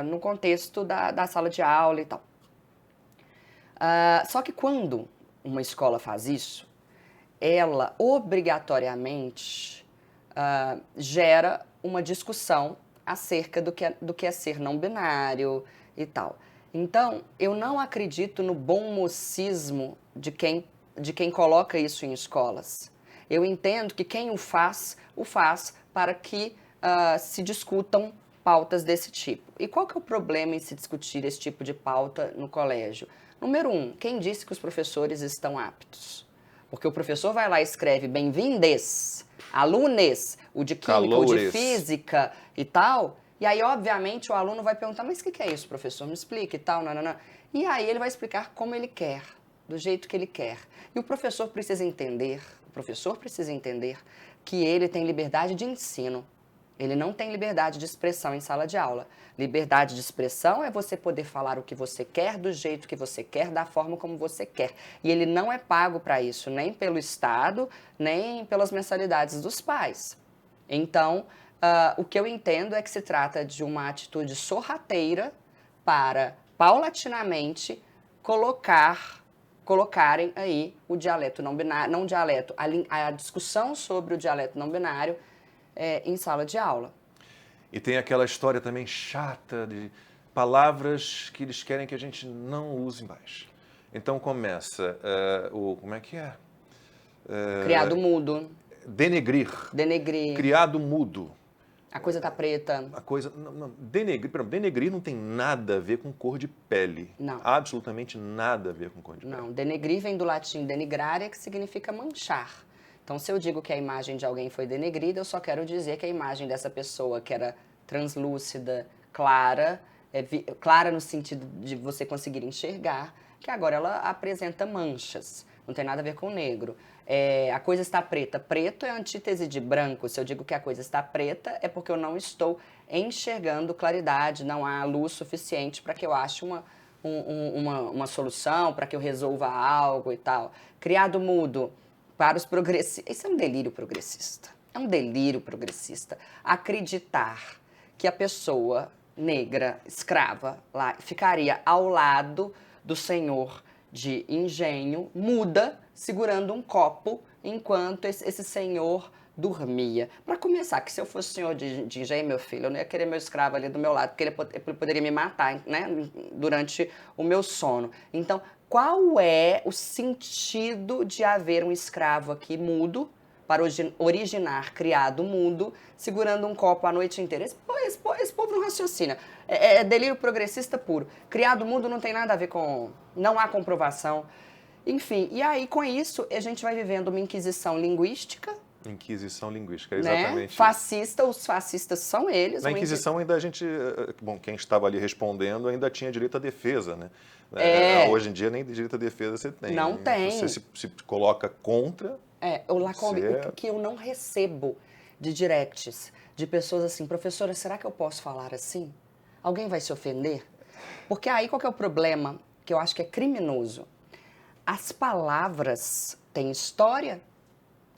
no contexto da sala de aula e tal. Só que quando uma escola faz isso, ela obrigatoriamente gera uma discussão acerca do que é ser não binário e tal. Então, eu não acredito no bom mocismo de quem coloca isso em escolas. Eu entendo que quem o faz para que se discutam pautas desse tipo. E qual que é o problema em se discutir esse tipo de pauta no colégio? Número 1, quem disse que os professores estão aptos? Porque o professor vai lá e escreve bem-vindes, alunos, o de química, o de física e tal. E aí, obviamente, o aluno vai perguntar, mas o que é isso, professor? Me explica e tal, nanana. E aí ele vai explicar como ele quer, do jeito que ele quer. E o professor precisa entender que ele tem liberdade de ensino. Ele não tem liberdade de expressão em sala de aula. Liberdade de expressão é você poder falar o que você quer, do jeito que você quer, da forma como você quer. E ele não é pago para isso, nem pelo Estado, nem pelas mensalidades dos pais. Então, o que eu entendo é que se trata de uma atitude sorrateira para, paulatinamente, colocarem aí o dialeto não binário, não dialeto, a discussão sobre o dialeto não binário em sala de aula. E tem aquela história também chata de palavras que eles querem que a gente não use mais. Então começa como é que é? Criado mudo. Denegrir. Criado mudo. A coisa tá preta. A coisa... Não, denegrir não tem nada a ver com cor de pele. Não. Absolutamente nada a ver com cor de pele. Não, denegrir vem do latim denigrare, que significa manchar. Então, se eu digo que a imagem de alguém foi denegrida, eu só quero dizer que a imagem dessa pessoa, que era translúcida, clara, clara no sentido de você conseguir enxergar, que agora ela apresenta manchas. Não tem nada a ver com negro. A coisa está preta. Preto é a antítese de branco. Se eu digo que a coisa está preta, é porque eu não estou enxergando claridade, não há luz suficiente para que eu ache uma solução, para que eu resolva algo e tal. Criado mudo. Para os progressistas, isso é um delírio progressista. É um delírio progressista. Acreditar que a pessoa negra, escrava, lá, ficaria ao lado do senhor de engenho, muda, segurando um copo, enquanto esse senhor dormia. Para começar, que se eu fosse senhor de engenho, meu filho, eu não ia querer meu escravo ali do meu lado, porque ele poderia me matar, né, durante o meu sono. Então, qual é o sentido de haver um escravo aqui mudo, para originar criado mudo, segurando um copo a noite inteira? Esse povo não raciocina. É delírio progressista puro. Criado mudo não tem nada a ver com... Não há comprovação. Enfim, e aí com isso a gente vai vivendo uma inquisição linguística. Inquisição linguística, exatamente. Né? Fascista, os fascistas são eles. Na Inquisição ainda a gente... Bom, quem estava ali respondendo ainda tinha direito à defesa, né? Hoje em dia nem direito à defesa você tem. Não tem. Você se coloca contra... O que eu não recebo de directs de pessoas assim, professora, será que eu posso falar assim? Alguém vai se ofender? Porque aí qual que é o problema, que eu acho que é criminoso? As palavras têm história,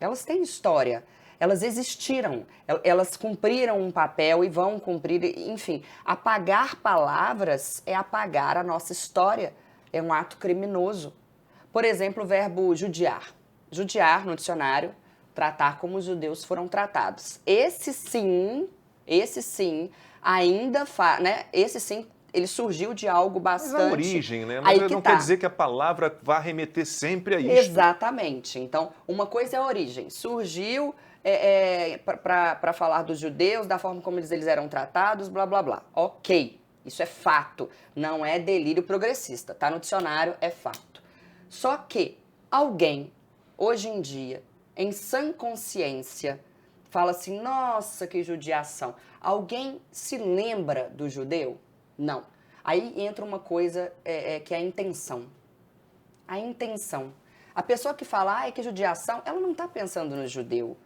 elas têm história, elas existiram, elas cumpriram um papel e vão cumprir, enfim. Apagar palavras é apagar a nossa história, é um ato criminoso. Por exemplo, o verbo judiar. Judiar, no dicionário, tratar como os judeus foram tratados. Esse sim, ainda né? Esse sim, ele surgiu de algo bastante... Mas a origem, né? Mas não quer dizer que a palavra vá remeter sempre a isso. Exatamente. Então, uma coisa é a origem. Surgiu para falar dos judeus, da forma como eles eram tratados, blá, blá, blá. Ok, isso é fato. Não é delírio progressista. Tá no dicionário, é fato. Só que alguém... Hoje em dia, em sã consciência, fala assim, nossa, que judiação. Alguém se lembra do judeu? Não. Aí entra uma coisa que é a intenção. A intenção. A pessoa que fala, ai, que judiação, ela não está pensando no judeu.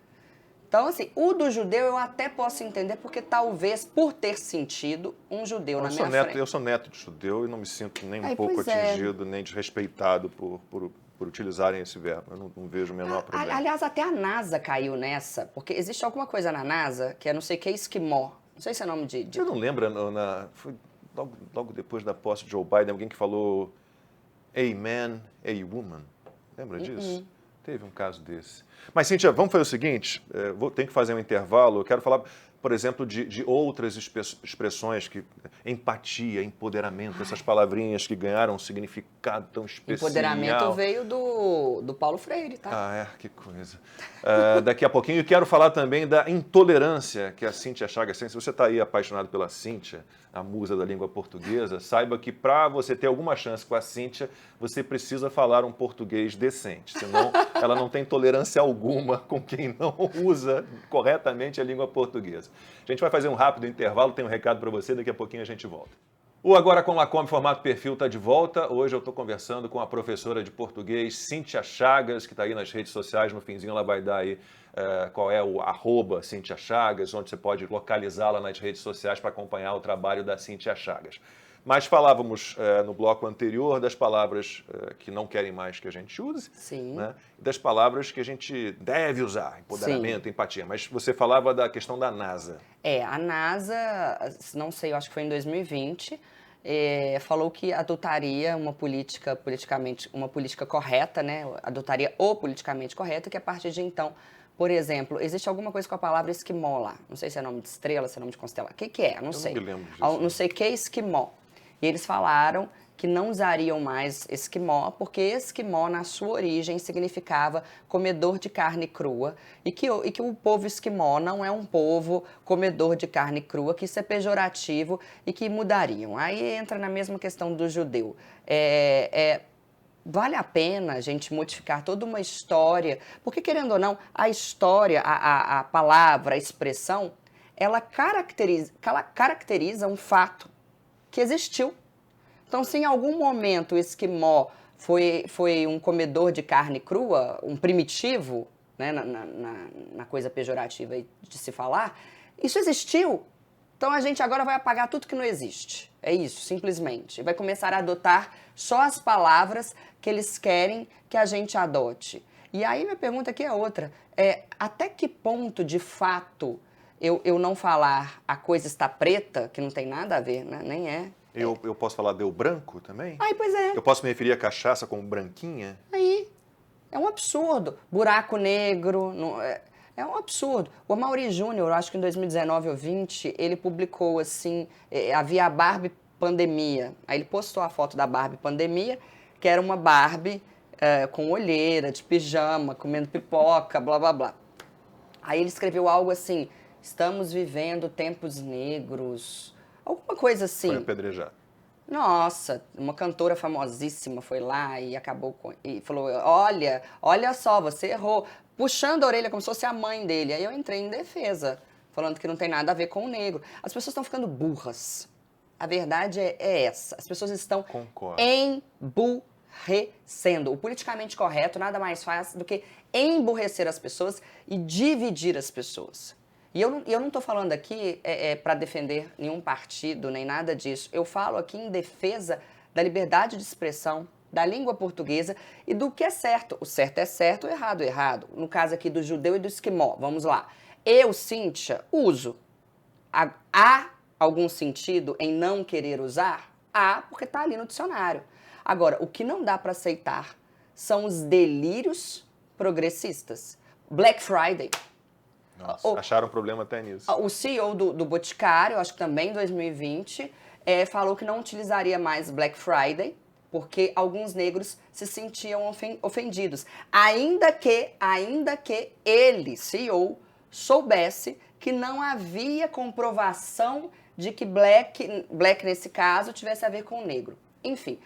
Então, assim, o do judeu eu até posso entender, porque talvez, por ter sentido, um judeu na minha frente... Eu sou neto de judeu e não me sinto nem um Ai, pouco pois é. atingido, nem desrespeitado por utilizarem esse verbo. Eu não vejo o menor problema. Aliás, até a NASA caiu nessa, porque existe alguma coisa na NASA que é não sei o que, esquimó. Não sei se é nome de... Você não lembra, foi logo depois da posse de Joe Biden, alguém que falou a man, a woman. Lembra disso? Teve um caso desse. Mas, Cíntia, vamos fazer o seguinte, tenho que fazer um intervalo, eu quero falar, por exemplo, de outras expressões, empatia, empoderamento, essas palavrinhas que ganharam um significado tão especial. Empoderamento veio do Paulo Freire, tá? Ah, que coisa. Daqui a pouquinho, eu quero falar também da intolerância que a Cíntia Chagas tem. Se você está aí apaixonado pela Cíntia, a musa da língua portuguesa, saiba que para você ter alguma chance com a Cíntia, você precisa falar um português decente, senão ela não tem tolerância alguma com quem não usa corretamente a língua portuguesa. A gente vai fazer um rápido intervalo, tem um recado para você, daqui a pouquinho a gente volta. O Agora com Lacombe Formato Perfil está de volta. Hoje eu estou conversando com a professora de português Cíntia Chagas, que está aí nas redes sociais. No finzinho ela vai dar aí qual é o @ Cíntia Chagas, onde você pode localizá-la nas redes sociais para acompanhar o trabalho da Cíntia Chagas. Mas falávamos no bloco anterior das palavras que não querem mais que a gente use, Sim. né? E das palavras que a gente deve usar, empoderamento, empatia. Mas você falava da questão da NASA. A NASA, não sei, eu acho que foi em 2020, falou que adotaria uma política correta, né? Adotaria o politicamente correto, que a partir de então, por exemplo, existe alguma coisa com a palavra esquimó lá. Não sei se é nome de estrela, se é nome de constelação. O que é? Não sei. Eu não me lembro disso. Não sei o que é esquimó. E eles falaram que não usariam mais esquimó, porque esquimó, na sua origem, significava comedor de carne crua, e que o povo esquimó não é um povo comedor de carne crua, que isso é pejorativo e que mudariam. Aí entra na mesma questão do judeu. Vale a pena a gente modificar toda uma história, porque, querendo ou não, a história, a palavra, a expressão, ela caracteriza um fato que existiu. Então, se em algum momento o esquimó foi um comedor de carne crua, um primitivo, né, na coisa pejorativa de se falar, isso existiu. Então, a gente agora vai apagar tudo que não existe. É isso, simplesmente. Vai começar a adotar só as palavras que eles querem que a gente adote. E aí, minha pergunta aqui é outra. Até que ponto, de fato, eu não falar a coisa está preta, que não tem nada a ver, né? Nem é. Eu posso falar deu branco também? Aí, pois é. Eu posso me referir à cachaça como branquinha? Aí, é um absurdo. Buraco negro, é um absurdo. O Amaury Júnior, acho que em 2019 ou 20, ele publicou assim, havia a Barbie Pandemia. Aí ele postou a foto da Barbie Pandemia, que era uma Barbie com olheira, de pijama, comendo pipoca, blá, blá, blá. Aí ele escreveu algo assim, estamos vivendo tempos negros, alguma coisa assim. Foi apedrejado. Nossa, uma cantora famosíssima foi lá e e falou, olha só, você errou, puxando a orelha como se fosse a mãe dele. Aí eu entrei em defesa, falando que não tem nada a ver com o negro. As pessoas estão ficando burras. A verdade é essa. As pessoas estão emburrecendo. O politicamente correto nada mais faz do que emburrecer as pessoas e dividir as pessoas. E eu não estou falando aqui para defender nenhum partido, nem nada disso. Eu falo aqui em defesa da liberdade de expressão, da língua portuguesa e do que é certo. O certo é certo, o errado é errado. No caso aqui do judeu e do esquimó, vamos lá. Eu, Cíntia, uso. Há algum sentido em não querer usar? Há, porque está ali no dicionário. Agora, o que não dá para aceitar são os delírios progressistas. Black Friday. Nossa, acharam problema até nisso. O CEO do Boticário, acho que também em 2020, falou que não utilizaria mais Black Friday, porque alguns negros se sentiam ofendidos. Ainda que ele, CEO, soubesse que não havia comprovação de que black nesse caso, tivesse a ver com negro. Enfim,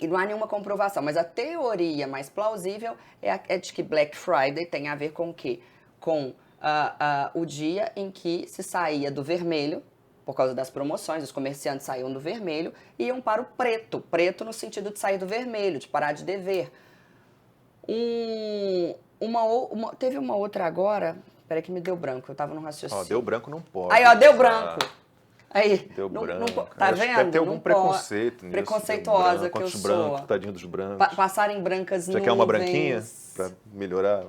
e não há nenhuma comprovação, mas a teoria mais plausível é de que Black Friday tem a ver com o quê? com o dia em que se saía do vermelho, por causa das promoções, os comerciantes saíam do vermelho e iam para o preto. Preto no sentido de sair do vermelho, de parar de dever. Teve uma outra agora, peraí que me deu branco, eu tava no raciocínio. Deu branco não pode. Aí, deu branco. Aí, deu branco. Tá vendo? Deve ter algum preconceito nisso. Preconceituosa que eu sou. Brancos, tadinho dos brancos. Passarem brancas nuvens. Você quer uma branquinha pra melhorar?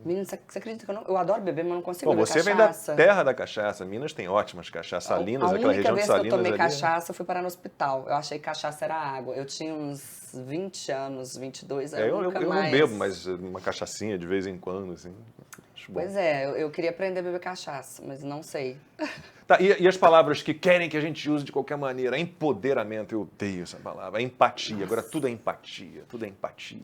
Menino, você acredita que eu adoro beber, mas não consigo beber você cachaça. vem da terra da cachaça. Minas tem ótimas cachaças. Salinas, aquela região de Salinas. A única vez que eu tomei ali, cachaça, eu fui parar no hospital. Eu achei que cachaça era água. Eu tinha uns 20 anos, 22 anos, eu nunca não mais. bebo, mas uma cachaçinha de vez em quando, assim. Acho bom. Pois é, eu queria aprender a beber cachaça, mas não sei. Tá, e as palavras que querem que a gente use de qualquer maneira? Empoderamento, eu odeio essa palavra. Empatia, Nossa. Agora tudo é empatia, tudo é empatia.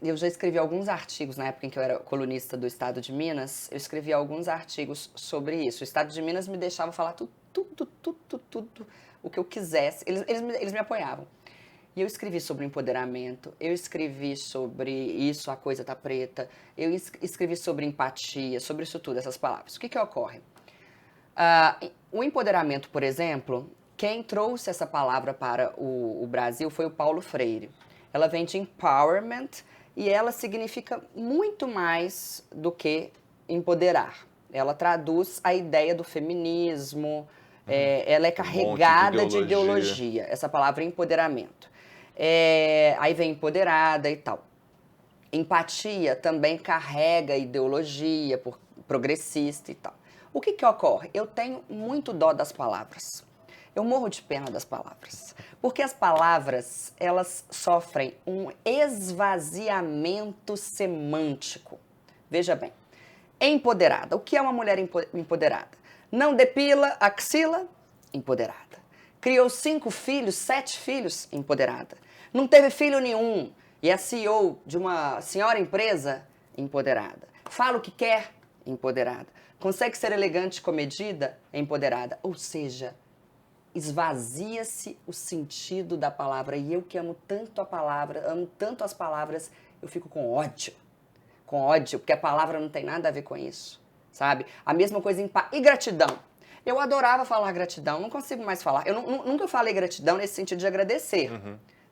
Eu já escrevi alguns artigos, na época em que eu era colunista do Estado de Minas, eu escrevi alguns artigos sobre isso. O Estado de Minas me deixava falar tudo o que eu quisesse, eles me apoiavam. E eu escrevi sobre empoderamento, eu escrevi sobre isso, a coisa tá preta, eu escrevi sobre empatia, sobre isso tudo, essas palavras. O que ocorre? O empoderamento, por exemplo, quem trouxe essa palavra para o Brasil foi o Paulo Freire. Ela vem de empowerment e ela significa muito mais do que empoderar. Ela traduz a ideia do feminismo, ela é carregada de ideologia, essa palavra empoderamento. Aí vem empoderada e tal. Empatia também carrega ideologia progressista e tal. O que ocorre? Eu tenho muito dó das palavras. Eu morro de pena das palavras. Porque as palavras, elas sofrem um esvaziamento semântico. Veja bem, empoderada. O que é uma mulher empoderada? Não depila axila? Empoderada. Criou 5 filhos, 7 filhos? Empoderada. Não teve filho nenhum e é CEO de uma senhora empresa? Empoderada. Fala o que quer? Empoderada. Consegue ser elegante e comedida? Empoderada. Ou seja, esvazia-se o sentido da palavra. E eu que amo tanto a palavra, amo tanto as palavras, eu fico com ódio. Com ódio, porque a palavra não tem nada a ver com isso, sabe? A mesma coisa e gratidão. Eu adorava falar gratidão, não consigo mais falar. Eu nunca falei gratidão nesse sentido de agradecer,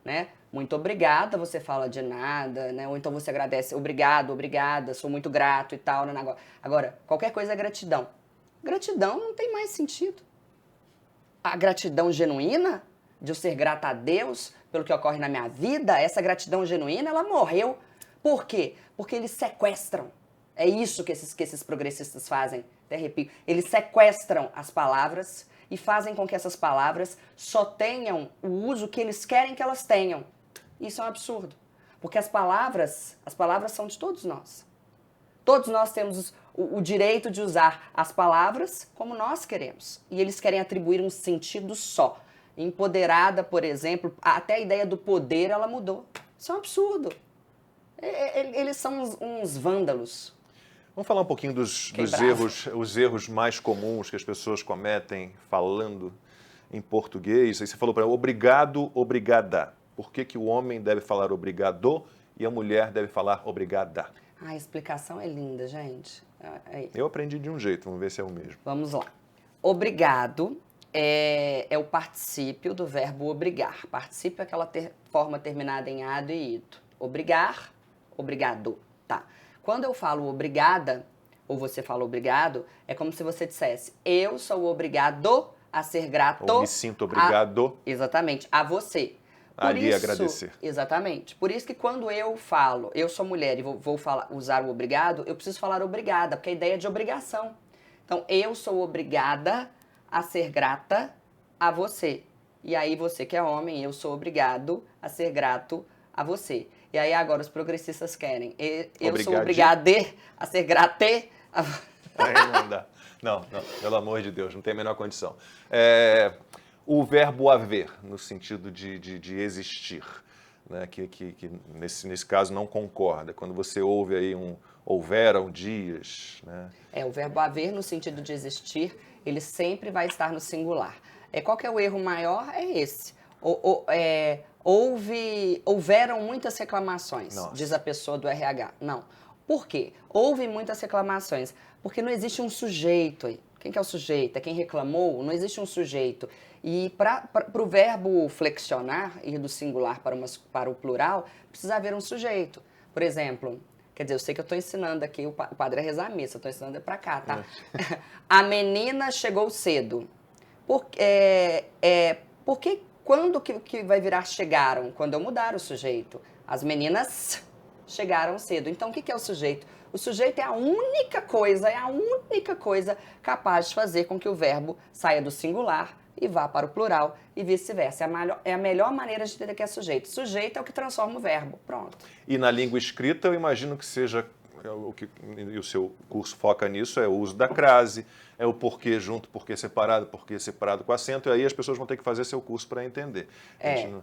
né? Muito obrigada, você fala de nada, né? Ou então você agradece, obrigado, obrigada, sou muito grato e tal, né? Agora, qualquer coisa é gratidão. Gratidão não tem mais sentido. A gratidão genuína, de eu ser grata a Deus pelo que ocorre na minha vida, essa gratidão genuína, ela morreu. Por quê? Porque eles sequestram. É isso que esses progressistas fazem. Até arrepio. Eles sequestram as palavras e fazem com que essas palavras só tenham o uso que eles querem que elas tenham. Isso é um absurdo. Porque as palavras são de todos nós. Todos nós temos o direito de usar as palavras como nós queremos. E eles querem atribuir um sentido só. Empoderada, por exemplo, até a ideia do poder, ela mudou. Isso é um absurdo. Eles são uns vândalos. Vamos falar um pouquinho dos erros mais comuns que as pessoas cometem falando em português. Aí você falou para mim, obrigado, obrigada. Por que o homem deve falar obrigado e a mulher deve falar obrigada? A explicação é linda, gente. Eu aprendi de um jeito, vamos ver se é o mesmo. Vamos lá. Obrigado é o particípio do verbo obrigar. Particípio é aquela forma terminada em ado e ito. Obrigar, obrigado, tá? Quando eu falo obrigada, ou você fala obrigado, é como se você dissesse, eu sou obrigado a ser grato. Ou me sinto obrigado. Exatamente, a você. Ali agradecer. Exatamente. Por isso que quando eu falo, eu sou mulher e vou usar o obrigado, eu preciso falar obrigada, porque a ideia é de obrigação. Então, eu sou obrigada a ser grata a você. E aí, você que é homem, eu sou obrigado a ser grato a você. E aí, agora, os progressistas querem. Eu sou obrigada a ser grate a você. Aí não dá. Não, pelo amor de Deus, não tem a menor condição. O verbo haver, no sentido de existir, né? que nesse caso não concorda. Quando você ouve aí houveram dias. Né? O verbo haver, no sentido de existir, ele sempre vai estar no singular. Qual que é o erro maior? É esse. Houveram muitas reclamações, diz a pessoa do RH. Não. Por quê? Houve muitas reclamações. Porque não existe um sujeito aí. Quem que é o sujeito? É quem reclamou? Não existe um sujeito. E para o verbo flexionar, ir do singular para o plural, precisa haver um sujeito. Por exemplo, quer dizer, eu sei que eu estou ensinando aqui, o padre a rezar a missa, eu estou ensinando para cá, tá? A menina chegou cedo. Porque quando que vai virar chegaram? Quando eu mudar o sujeito. As meninas chegaram cedo. Então, o que é o sujeito? O sujeito é a única coisa capaz de fazer com que o verbo saia do singular e vá para o plural e vice-versa. É a melhor maneira de entender que é sujeito. Sujeito é o que transforma o verbo. Pronto. E na língua escrita, eu imagino que seja, e o seu curso foca nisso, é o uso da crase, é o porquê junto, porquê separado com acento, e aí as pessoas vão ter que fazer seu curso para entender.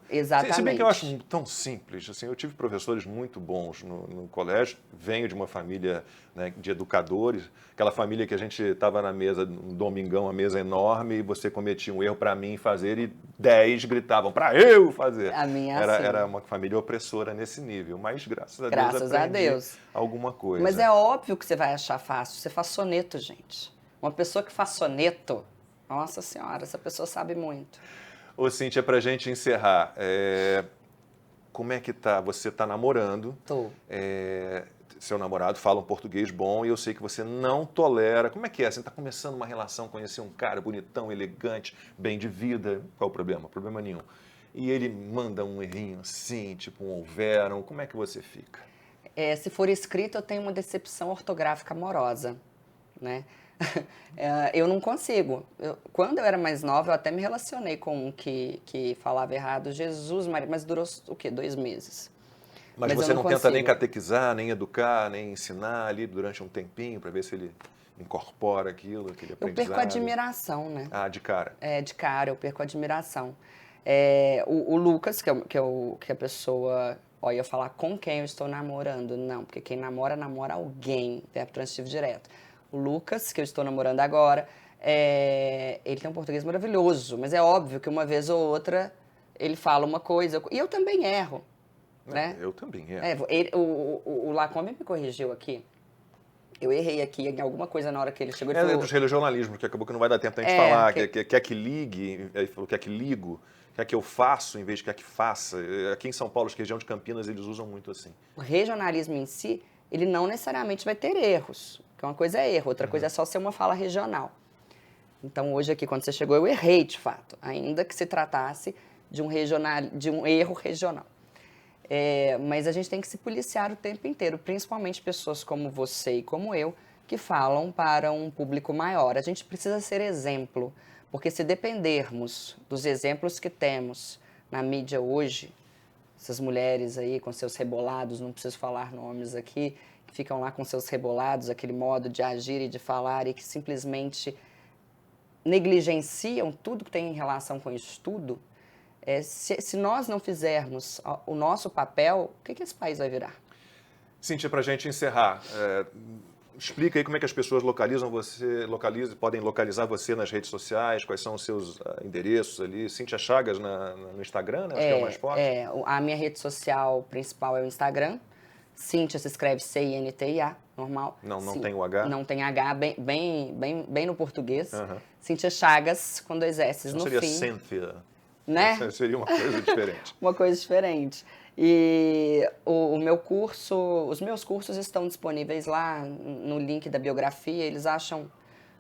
Exatamente. Se bem que eu acho tão simples, assim, eu tive professores muito bons no colégio, venho de uma família, né, de educadores, aquela família que a gente estava na mesa, um domingão, uma mesa enorme, e você cometia um erro para mim fazer e 10 gritavam para eu fazer. A minha era uma família opressora nesse nível, mas graças a Deus alguma coisa. Mas é óbvio que você vai achar fácil, você faz soneto, gente. Uma pessoa que faz soneto, nossa senhora, essa pessoa sabe muito. Ô, Cíntia, pra gente encerrar, como é que tá? Você tá namorando. Tô. Seu namorado fala um português bom e eu sei que você não tolera. Como é que é? Você tá começando uma relação, conhecer um cara bonitão, elegante, bem de vida. Qual o problema? Problema nenhum. E ele manda um errinho assim, tipo um houveram. Como é que você fica? Se for escrito, eu tenho uma decepção ortográfica amorosa, né? Eu não consigo. Quando eu era mais nova, eu até me relacionei com um que falava errado. Jesus Maria, mas durou o quê? 2 meses. Mas você não tenta nem catequizar, nem educar, nem ensinar ali durante um tempinho para ver se ele incorpora aquele aprendizado? Eu perco a admiração, né? Ah, de cara. De cara, eu perco a admiração. O Lucas, que a pessoa... Ó, eu ia falar com quem eu estou namorando. Não, porque quem namora alguém. Verbo transitivo direto. O Lucas, que eu estou namorando agora, ele tem um português maravilhoso, mas é óbvio que uma vez ou outra ele fala uma coisa, e eu também erro. Né? Eu também erro. O Lacombe me corrigiu aqui. Eu errei aqui em alguma coisa na hora que ele chegou e falou... dos religionalismos, que acabou que não vai dar tempo da gente falar. Quer que ligue, ele falou quer que ligo, quer que eu faço em vez de quer que faça. Aqui em São Paulo, na região de Campinas, eles usam muito assim. O regionalismo em si, ele não necessariamente vai ter erros. Porque uma coisa é erro, outra coisa é só ser uma fala regional. Então, hoje aqui, quando você chegou, eu errei, de fato. Ainda que se tratasse de um erro regional. Mas a gente tem que se policiar o tempo inteiro, principalmente pessoas como você e como eu, que falam para um público maior. A gente precisa ser exemplo, porque se dependermos dos exemplos que temos na mídia hoje, essas mulheres aí com seus rebolados, não preciso falar nomes aqui, que ficam lá com seus rebolados, aquele modo de agir e de falar e que simplesmente negligenciam tudo que tem em relação com isso tudo, se nós não fizermos o nosso papel, o que esse país vai virar? Cíntia, para a gente encerrar, explica aí como é que as pessoas podem localizar você nas redes sociais, quais são os seus endereços ali. Cíntia Chagas no Instagram, né? Acho que é o mais forte. A minha rede social principal é o Instagram. Cíntia se escreve C-I-N-T-I-A, normal. Não tem o H? Não tem H, bem no português. Cíntia Chagas, com 2 S no fim. Seria Cynthia. Né? Seria uma coisa diferente. Uma coisa diferente. E os meus cursos estão disponíveis lá no link da biografia, eles acham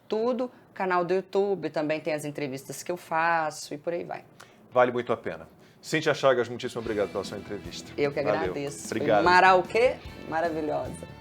tudo. Canal do YouTube, também tem as entrevistas que eu faço e por aí vai. Vale muito a pena. Cíntia Chagas, muitíssimo obrigado pela sua entrevista. Eu que agradeço. Obrigado. Marauquê, maravilhosa.